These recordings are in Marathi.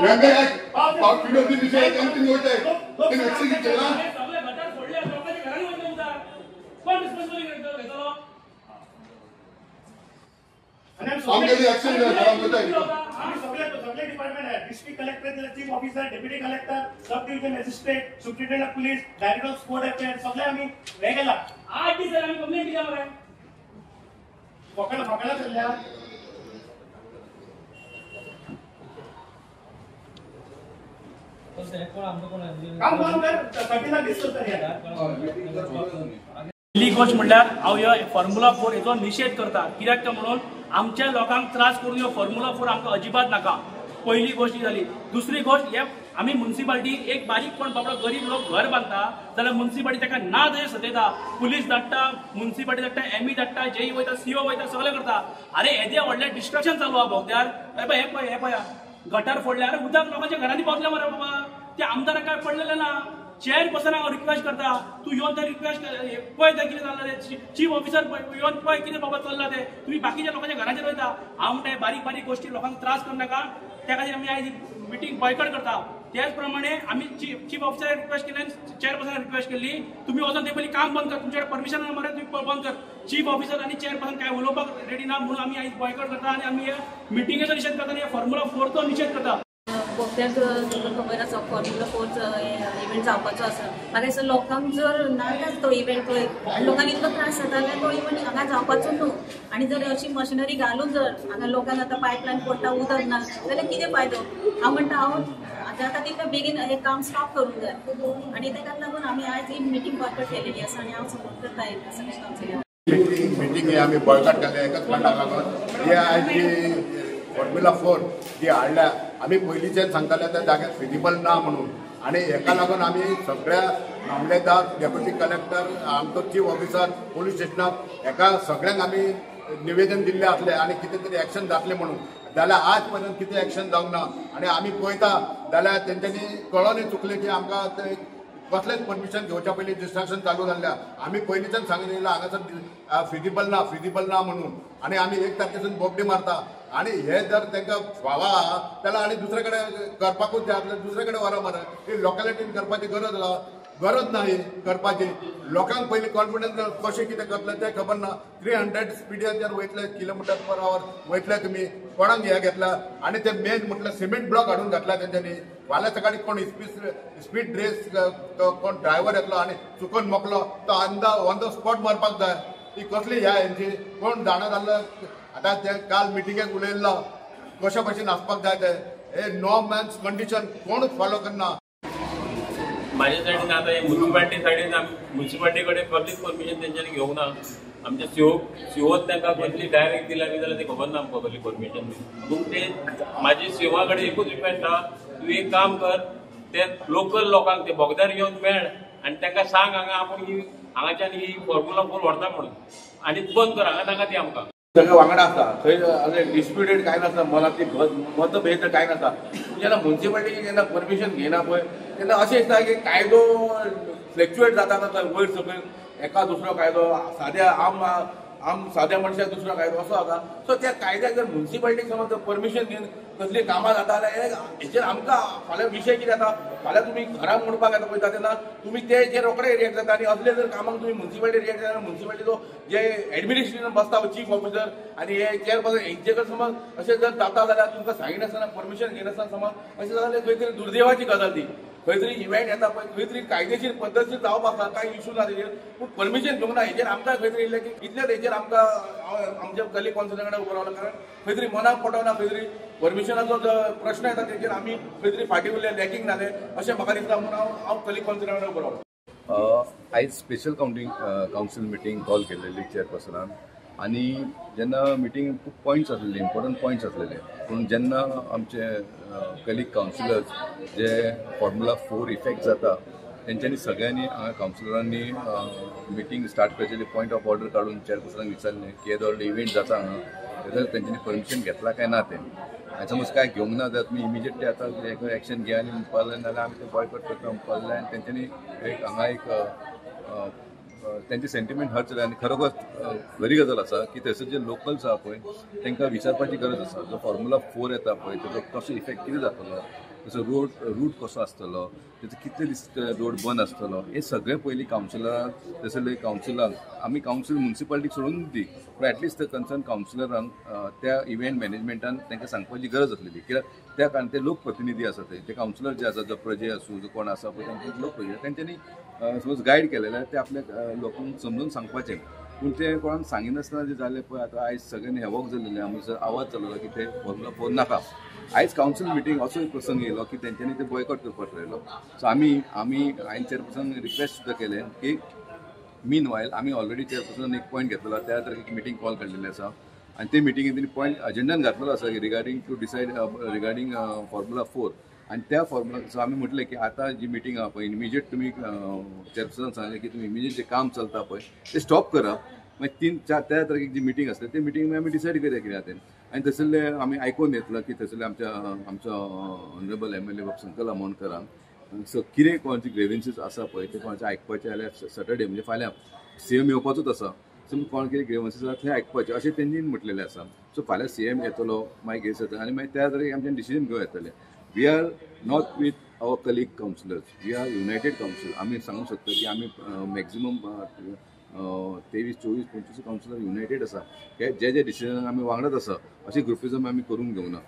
District collector, chief officer, deputy collector, sub division magistrate, superintendent of police, director of sport affairs सगळे आम्ही हे केला 8 दीस आम्ही कंप्लेंट दिल्या मरे फकाला चल्ल्या पहिली गोष्ट म्हणल्यार हांव ह्यो फॉर्म्युला 4 हेचो निशेध करता। कित्याक काय म्हणून आमच्या लोकांक त्रास करून ह्यो फॉर्म्युला 4 आमकां अजिबात नाका। पहिली गोष्ट जाली। दुसरी गोष्ट हे आमी म्युनिसिपालिटी एक बारीक पण बाबडो गरीब लोक घर बांधता जाल्यार म्युनिसिपालिटी ताका ना जंय सतयता, पुलीस धाडटा, म्युनिसिपालिटी धाडटा, एमई धाडटा, जेई वयता, सीओ वयता, सगळें करता। अरे येदे व्हडलें डिस्ट्रक्शन चालू आहा भोगद्यार। हे पळय गटार फोडले, अरे उदक लोकांच्या घरांनी पावतलें मरे बाबा। त्या आमदाराक काय पडलेलें ना। चेअरपर्सन हांव रिक्वेस्ट करता, तूं येवन ते रिक्वेस्ट पळय तें कितें जाल्लें तें, चीफ ऑफिसर येवन पळय कितें बाबा चल्लां तें। तुमी बाकीच्या लोकांच्या घराचेर वयता। हांव म्हणटा बारीक बारीक गोश्टी लोकांक त्रास करनाका, त्या खातीर आमी आयज मिटींग बॉयकॉट करता। त्याच प्रमाणे आमी चीफ ऑफिसराक रिक्वेस्ट केली, चेअरपर्सनाक रिक्वेस्ट केल्ली, तुमी वचून ते पयलीं काम बंद कर, तुमचे परमिशन मरे तुम्ही बंद कर। चीफ ऑफिसर आनी चेअरपर्सन काय उलोवपाक रेडी ना म्हणून आमी आयज बॉयकॉट करता आनी आमी ह्या मिटिंगेचो निशेध करता आनी ह्या फॉर्म्युला 4चो निशेध करता। बोगद्याक खबर आसा फॉर्म्युला 4चो इव्हेंट जावपाचो आसा। म्हाका दिसता लोकांक जर नाजाच तो इव्हेंट पळय लोकांक इतलो त्रास जाता जाल्यार तो इव्हेंट हांगा जावपाचो न्हू। आनी जर अशी मशिनरी घालून जर हांगा लोकांक आतां पायपलायन पडटा उदक ना जाल्यार कितें फायदो। हांव म्हणटा हांव जाता तितलें बेगीन हें काम स्टॉप करूंक जाय आनी ताका लागून आमी आयज ही मिटींग बॉयकॉट केलेली आसा आनी हांव सपोर्ट करता सगळे कावन्सिलर। मिटींग ही आमी बॉयकॉट केल्या एकाच कारणाक लागून हे आयज जी फॉर्म्युला 4 जी हाडल्या आमी पयलींच्यान सांगताले त्या जाग्यार फिजिबल ना म्हणून आनी हेका लागून आमी सगळ्या मामलेदार, डेप्युटी कलेक्टर, आमचो चीफ ऑफिसर, पोलीस स्टेशनाक हेका सगळ्यांक आमी निवेदन दिल्लें आसलें आनी कितें तरी एक्शन जातलें म्हणून। जाल्यार आज पर्यंत कितें एक्शन जावंक ना आनी आमी पळयता जाल्यार तेंच्यांनी कळोनूय चुकलें की आमकां कसलेंच परमिशन घेवच्या पयलीं डिस्ट्रक्शन चालू जाल्ल्या। आमी पयलींच्यान सांगिल्लें हांगासर फिजिबल ना म्हणून आनी आमी 1 तारखेसून बोबडी मारता आनी हे जर तांकां फावा जाल्यार आनी दुसरे कडेन करपाकूच जाय आसलें, दुसरे कडेन व्हरा मरे। ही लोकॅलिटीन करपाची गरज ना ही करपाची। लोकांक पयलीं कॉन्फिडन्स कशें कितें करतलें तें खबर ना। 300 स्पिडीचेर वयतले km/h वयतले तुमी, कोणाक हे घेतला आनी ते मेन म्हटल्यार सिमेंट ब्लॉक हाडून घातला तेंच्यांनी। फाल्यां सकाळीं कोण स्पीड रेस कोण ड्रायव्हर येतलो आनी चुकून मोकलो तो ऑन द स्पॉट मारपाक जाय। ही कसली ह्या हेंची कोण जाणा जाल्लो। आतां ते काल मिटिंगेक उलयल्लो कशा भशेन आसपाक जाय ते हे नो मॅन्स कंडिशन कोणूच फॉलो करना। माझ्या सायडीन आता म्युनिसिपालिटी सायडीन म्युनिसिपालिटी कडेन पब्लीक परमिशन तेंच्यांनी घेवंक ना। आमच्या सीओ तांकां कसली डायरेक्ट दिला बी जाल्यार ते खबर ना आमकां कसली परमिशन बी। पूण ते म्हाजी सीओआ कडेन एकूच रिक्वेस्ट आहा, तूं एक काम कर, ते लोकल लोकांक ते बोगद्यार येवन मेळ आनी तांकां सांग हांगा आपूण ही हांगाच्यान ही फॉर्म्युला 4 व्हरता म्हणून आनी बंद कर, हांगा नाका ती आमकां। सगळं वांगडा आसता थंय डिस्प्युटेड काय नासता, मनातली मतभेद काय नासता। जेन्ना म्युनिसिपालिटी जेन्ना परमिशन घेना पळय तेन्ना अशें दिसता की कायदो फ्लॅक्च्युएट जाता वयर सकयल एका दुसरो कायदो साद्या मनशाक दुसरो कायदो असो जाता। सो त्या कायद्याक जर म्युनिसिपालिटीक समज परमिशन घेवन कसली कामां जाता जाल्यार हेचेर आमकां फाल्यां विशय कितें जाता, फाल्यां तुमी घराक म्हणपाक येता पळयता तेन्ना तुमी तेचेर रोखडे रिएक्ट जाता आनी असले जर कामाक तुमी म्युनिसिपालिटी रिएक्ट जाल्यार म्युनिसिपालिटीचो जे एडमिनिस्ट्रेशन बसता चीफ ऑफिसर आनी हे चेअरपर्सन हेंचे जर समज अशें जर जाता जाल्यार तुमकां सांगिनासतना परमिशन घेनासतना समज अशें जाल्यार खंय तरी दुर्दैवाची गजाल ती। खंय तरी इव्हेंट येता पळय खंय तरी कायदेशीर पद्दतशीर जावप आसा, कांय इशू ना तेजेर, पूण परमिशन घेवंक ना। हेजेर आमकां खंय तरी येयलें की इतलेच हेजेर आमकां आमच्या कलीग कावन्सिलरा कडेन उबो रावलो, कारण खंय तरी मनाक पटना, खंय तरी परमिशनाचो जो प्रश्न येता तेजेर आमी खंय तरी फाटीं उरले, लॅकिंग जालें अशें म्हाका दिसता म्हणून हांव कलीग कावन्सिलरा कडेन उबो रावलो। आयज स्पेशल कावन्सिल मिटींग कॉल केल्लेली चेअरपर्सनान आनी जेन्ना मिटींग खूब पॉयंट्स आसलेले, इम्पॉर्टंट पॉयंट्स आसलेले, पूण जेन्ना आमचे कलीग कावन्सिलर्स जे फॉर्म्युला 4 इफेक्ट जाता तेंच्यांनी सगळ्यांनी हांगा कावन्सिलरांनी मिटींग स्टार्ट करचेली पॉयंट ऑफ ऑर्डर काडून चेअरपर्सनाक विचारलें की येदो व्हडलो इव्हेंट जाता हांगा तेजो तेंच्यांनी परमिशन घेतला काय ना तें। आनी समज काय घेवंक ना जाल्यार तुमी इमिजिएटली आतां एक्शन घेया आनी म्हणपाक जाय नाल्यार आमी तें बॉयकॉट करता म्हणपाक जाय। आनी तेंच्यांनी हांगा एक तेंचे सेंटिमेंट हर्ट जाले आनी खरोखर बरी गजाल आसा की थंयसर जे लोकल्स आहा पळय तांकां विचारपाची गरज आसा। जो फॉर्म्युला 4 येता पळय तेजो कसो इफेक्ट कितें जातलो तसो रूट कसो आसतलो, तेचो कितले दीस रोड बंद आसतलो, हे सगळे पयलीं कावन्सिलरांक तसले कावन्सिलांक आमी कावन्सिल म्युन्सिपालिटीक सोडून दी, पूण एटलिस्ट कन्सर्न कावन्सिलरांक त्या इव्हेंट मॅनेजमेंटान तांकां सांगपाची गरज आसलेली. कित्याक त्या कारण ते लोकप्रतिनिधी आसा ते कावन्सिलर जे आसा, जो प्रजे आसूं, जो कोण आसा पळय तांचे लोकप्रतिनिधी, तेंच्यांनी सपोज गायड केलें जाल्यार ते आपल्या लोकांक समजून सांगपाचें. पूण ते कोणाक सांगिनासतना जे जालें पळय, आतां आयज सगळ्यांनी हेवॉक जाल्लेलें, आमचो आवाज चललो की ते फॉर्मुला 4 नाका. आयज कावन्सिल मिटींग असो एक प्रसंग येयलो की तेंच्यांनी ते बॉयकॉट करपाक थारायलो. सो हांवें चेअरपर्सन रिक्वेस्ट सुद्दां केलें की मीन वायल आमी ऑलरेडी चेअरपर्सन एक पॉयंट घेतलेलो, त्या तारखेक मिटींग कॉल काडलेली आसा आनी ते मिटींगेंत तेणी पॉयंट अजेंडान घातलेलो आसा regarding to decide regarding formula 4. आनी त्या फॉर्मुला सो आमी म्हटलें की आतां जी मिटींग आहा पळय, इमिजिएट तुमी चेअरपर्सन सांगलें की तुमी इमिजिएट जें काम चलता पळय तें स्टॉप करप. मागीर 3-4 त्या तारखेक जी मिटींग आसता ते मिटींग आमी डिसायड करया कितें तें. आनी तसले आमी आयकून घेतलं की तसले आमचो ऑनरेबल MLA बाब संकल आमोणकरांक सो कितें कोणाची ग्रेव्हन्सीस आसा पळय ते कोणाचें आयकपाचें जाल्यार सॅटर्डे म्हणजे फाल्यां CM येवपाचोच आसा. सो कोण कितें ग्रेव्हन्सीस आसा थंय आयकपाचें अशें तेंणी म्हटलेलें आसा. सो फाल्यां CM येतलो, मागीर घेवं जाता आनी मागीर त्या तारखेक आमच्यान डिसिजन घेवं येतलें. We are not with our colleague councillors, we are united council. आमी सांगूंक शकता की आमी मॅक्झिमम 23, 24, 25 कावन्सिलर युनायटेड आसा. जे डिसिजन आमी वांगडाच आसा, अशी ग्रुपिजम आमी करूंक घेवना.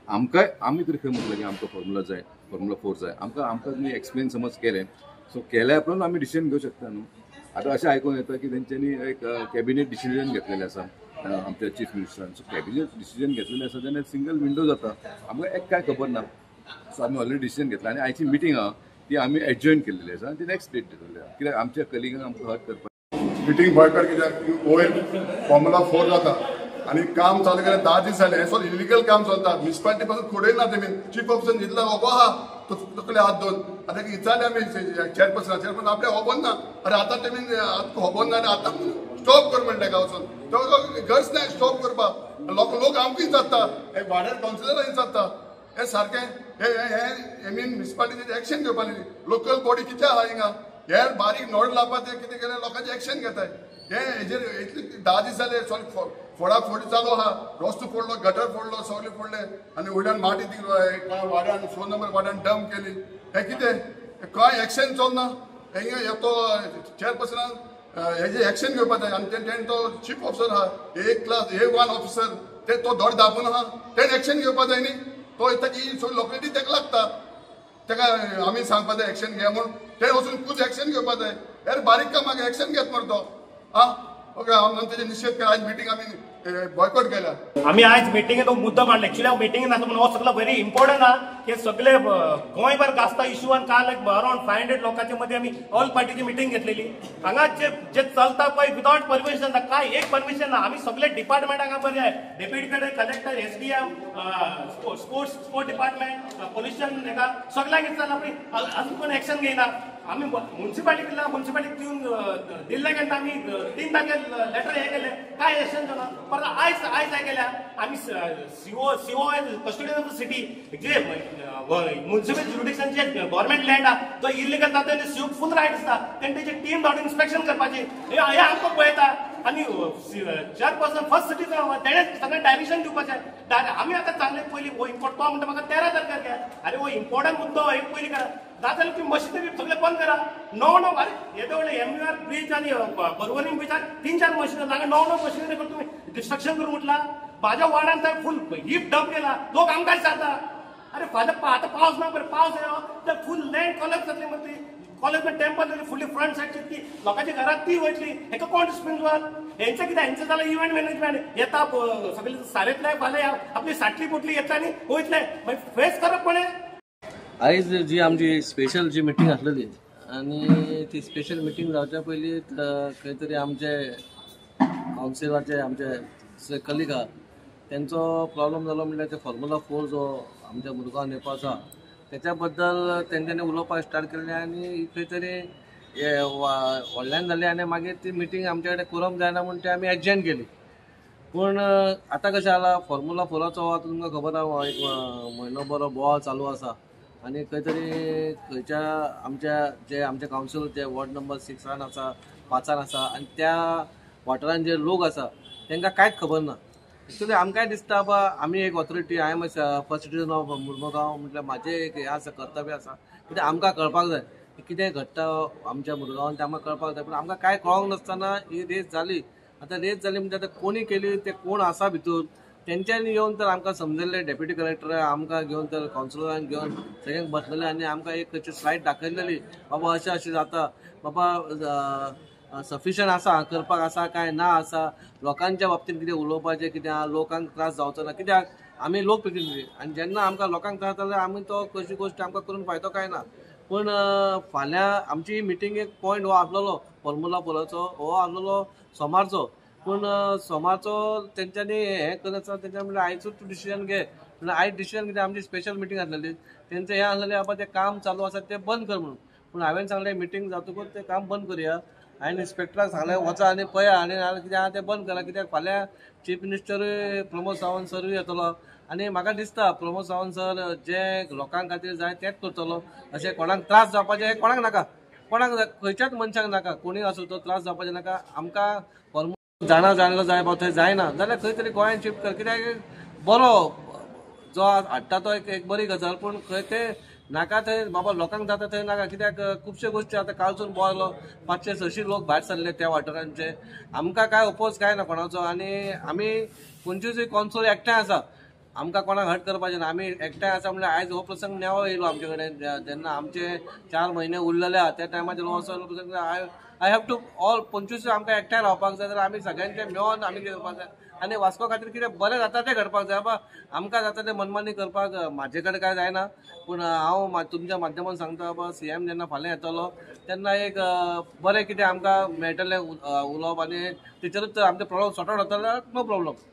आमी तरी खंय म्हटलें की आमकां फॉर्मुला जाय, फॉर्मुला 4 जाय. आमकां तुमी एक्सप्लेन समज केलें, सो केल्या उपरांत आमी डिसिजन घेवं शकता न्हू. आतां अशें आयकून येता की तेंच्यांनी एक कॅबिनेट डिसिजन घेतलेलें आसा आमच्या चीफ मिनिस्टरान. सो कॅबिनेट डिसिजन घेतलेलें आसा तेन्ना सिंगल विंडो जाता, आमकां एक काय खबर ना. सो आमी ऑलरेडी डिसिजन घेतला आनी आयची मिटींग आहा ती आमी एडजॉयन केल्लेली आसा आनी ती नेक्स्ट डेट दितली. कित्याक आमच्या कलिगांक आमकां हर्ट करपाक मिटींग बॉयकॉट कित्याक वयर फॉर्मुला 4 जाता आनी काम चालू केलें 10 दीस जाले. सो इलिगल काम चलता. म्युन्सिपालिटी पासून खोडय ना तेमी. चीफ ऑफिसर न्हिदला हो आहा तकले हात दोन. आतां विचारले आमी चेअरपर्सन आपले खबर ना. अरे आतां तेमी खबर ना आनी आतां स्टॉप कर म्हणलें गांवचो. तो गरज ना स्टॉप करपाक. लोक आमकां जाता, हे वाड्यार कावन्सिलरांनी जाता. हे सारकें हे मीन म्युन्सिपालिटीची एक्शन घेवपाची. लोकल बॉडी कितें आहा हिंगा, हे बारीक नोड लावपाचें कितें केलें लोकांचें एक्शन घेताय. हे हेजेर इतले 10 दीस जाले फोडाफोडी चालू आहा. रस्तो फोडलो, गटर फोडलो, सगळे फोडले आनी वयल्यान माटी वाड्यान 4 नंबर वाड्यान डंप केली. हे कितें कांय एक्शन चलना. हे तो चेअरपर्सनान हेजे एक्शन घेवपाक जाय आनी तेणें तो चीफ ऑफिसर आहा क्लास A1 ऑफिसर ते तो धड दाबून आहा. तेणें एक्शन घेवपाक जाय न्ही. तो ताची सगळी लोकलिटी ताका लागता. ताका आमी सांगपाक जाय एक्शन घे म्हणून. ते वचून खूब एक्शन घेवपाक जाय. यार बारीक कामाक एक्शन घेत मरे तो. ओके हांव तेजे निशेध केला. आयज मिटींग आमी बॉयकॉट केला. आम्ही आज मिटिंगेत मुद्दो मांडला. ऍक्च्युअली मिटिंगेत म्हणून हो सगळं व्हेरी इम्पॉर्टंट हा की सगळे गोंयभर गाजता इश्यू आणि काल अराउंड 500 लोकांच्या मध्ये आम्ही ऑल पार्टीची मिटिंग घेतलेली. हांगा जे चलता पळय विदाउट परमिशन काय एक परमिशन ना. आम्ही सगळे डिपार्टमेंट हांगा बरे आहे. Deputy collector, SDM, sports department, pollution हेका सगळ्यांक विचारला पळय अजून पण एक्शन घेयना. आम्ही म्युन्सिपालिटीक दिल्ले गेले आम्ही 3 तारखेक लेटर हे केले काय एक्शन जाना. परत आयज काय केल्या आम्ही CO custodian of the city जे म्युन्सिपल ज्युरिडिक्शन जे गव्हर्नमेंट लँड हा तो इलिगल जाता तेन्ना सीओक फुल रायट आसता. तेन्ना तेजी टीम धाडून इन्स्पेक्शन करपाची. हे आमकां पळयता आनी चेअरपर्सन फर्स्ट सिटीजन तेणें सगळें डायरेक्शन दिवपाचें. आमी आतां सांगलें पयलीं हो इम्पॉर्ट तो म्हणटा म्हाका 13 तारखेर घ्या. अरे हो इम्पॉर्टंट मुद्दो एक पयलीं करा. जाल्यार तुम्ही मशिनरी सगळे बंद करा. 9 अरे येदे व्हडले MUR ब्रिज आनी पर्वरी ब्रिजार 3-4 मशिनरी जागा 9 मशिनरी करून तुम्ही डिस्ट्रक्शन करून म्हटला. माझ्या वाड्यान थंय फुल हीप डंप केला. लोक आमकां विचारता अरे फाल्यां आतां पावस ना बरें पावस येलो तर फुल लँड कॉलेज जातली मरे. कॉलेज टेम्पल जातली फुल्ली फ्रंट सायड चितली लोकांच्या घरात ती वयतली. हेका कोण रिस्पॉन्सिबल. हेंचें कितें हेंचें जाल्यार इव्हेंट मॅनेजमेंट येता सगळे सारेतले फाल्यां आपली साटली पोटली येतले आनी वयतले मागीर फेस करप कोणें. आयज जी आमची स्पेशल जी मिटींग आसलेली आनी ती स्पेशल मिटींग जावच्या पयलीं खंय तरी आमचे कावन्सिलाचे आमचे कलीग आहा तेंचो प्रॉब्लम जालो म्हणल्यार ते फॉर्मुला 4 जो आमच्या मुरगांव येवपाचो आसा त्याच्या बद्दल तेंच्यांनी उलोवपाक स्टार्ट केलें आनी खंय तरी व्हडल्यान जालें आनी मागीर ती मिटींग आमचे कडेन करप जायना म्हणून ती आमी एडजॉयन केली. पूण आतां कशें जाला फॉर्मुला 4चो तुमकां खबर आहा एक म्हयनो बरो बोवाळ चालू आसा आनी खंय तरी खंयच्या आमचे कावन्सिल जे वॉर्ड नंबर 6 आसा 5 आसा आनी त्या वाठारांत जे लोक आसा तांकां कांयच खबर ना. एक्चुअली आमकांय दिसता बा आमी एक authority I am first citizen of Mormugao म्हटल्यार म्हाजें एक हें आसा कर्तव्य आसा कित्याक आमकां कळपाक जाय कितें घडटा आमच्या मुरगांवान तें आमकां कळपाक जाय. पूण आमकां कांय कळोंक नासतना ही रेस जाली. आतां रेस जाली म्हणजे आतां कोणी केली ते कोण आसा भितर तेंच्यांनी येवन तर आमकां समजयल्लें. डेप्युटी कलेक्टर आमकां घेवन तर कावन्सिलरांक घेवन सगळ्यांक बसलेले आनी आमकां एक खंयची स्लायड दाखयलेली बाबा अशें अशें जाता बाबा सफिशंट आसा करपाक आसा काय ना आसा लोकांच्या बाबतींत कितें उलोवपाचें कितें लोकांक त्रास जावचो ना कित्याक आमी लोकप्रतिनिधी आनी जेन्ना आमकां लोकांक त्रास जाल्यार आमी तो कशी गोश्ट आमकां करून फायदो काय ना. पूण फाल्यां आमची मिटींग एक पॉयंट हो आसलेलो फॉर्मुला फोराचो हो आसलेलो सोमारचो. पूण सोमारचो तेंच्यांनी हें करता तेंच्या म्हणल्यार आयजूच तूं डिसिजन घे म्हणल्यार आयज डिसिजन कितें आमची स्पेशल मिटींग आसलेली तेंचें हें आसलेलें बाबा तें काम चालू आसा तें बंद कर म्हणून. पूण हांवें सांगलें मिटींग जातकूच तें काम बंद करया. हांवें इन्स्पेक्टराक सांगलें वचा आनी पळया आनी कितें आहा तें बंद करा कित्याक फाल्यां चीफ मिनिस्टरूय प्रमोद सावंत सरूय येतलो आनी म्हाका दिसता प्रमोद सावंत सर जे लोकां खातीर जाय तेंच करतलो. अशें कोणाक त्रास जावपाचें हें कोणाक नाका कोणाक खंयच्याच मनशाक नाका कोणी आसूं तो त्रास जावपाचें नाका. आमकां फॉर्मुला जाणलो जाय बाबा थंय जायना जाल्यार खंय तरी गोंयांत शिफ्ट कर कित्याक बरो जो हाडटा तो एक बरी गजाल. पूण खंय ते नाका थंय बाबा लोकांक जाता थंय नाका कित्याक खुबश्यो गोश्टी आतां कालसून बोवालो 500-600 लोक भायर सरले त्या वाठारांचे. आमकां काय ओपोज काय ना कोणाचो आनी आमी 25 कॉन्सोल एकठांय आसा. आमकां कोणाक हट करपाचें ना आमी एकठांय आसा म्हणल्यार आयज हो प्रसंग नेवो येयलो आमचे कडेन जेन्ना आमचे 4 म्हयने उरलेले आहा त्या टायमाचेर हो असो प्रसंग आय हॅव टू ऑल 25 आमकां एकठांय रावपाक जाय जाल्यार आमी सगळ्यांचे मेळोन आमी करपाक जाय आनी वास्को खातीर कितें बरें जाता तें घडपाक जाय. बाबा आमकां जाता तें मनमानी करपाक म्हाजे कडेन काय जायना. पूण हांव तुमच्या माध्यमांत सांगता बाबा CM जेन्ना फाल्यां येतलो तेन्ना एक बरें कितें आमकां मेळटलें उलोवप आनी तेचेरूच आमचे प्रॉब्लम सॉर्ट आवट जाता जाल्यार नो प्रॉब्लम.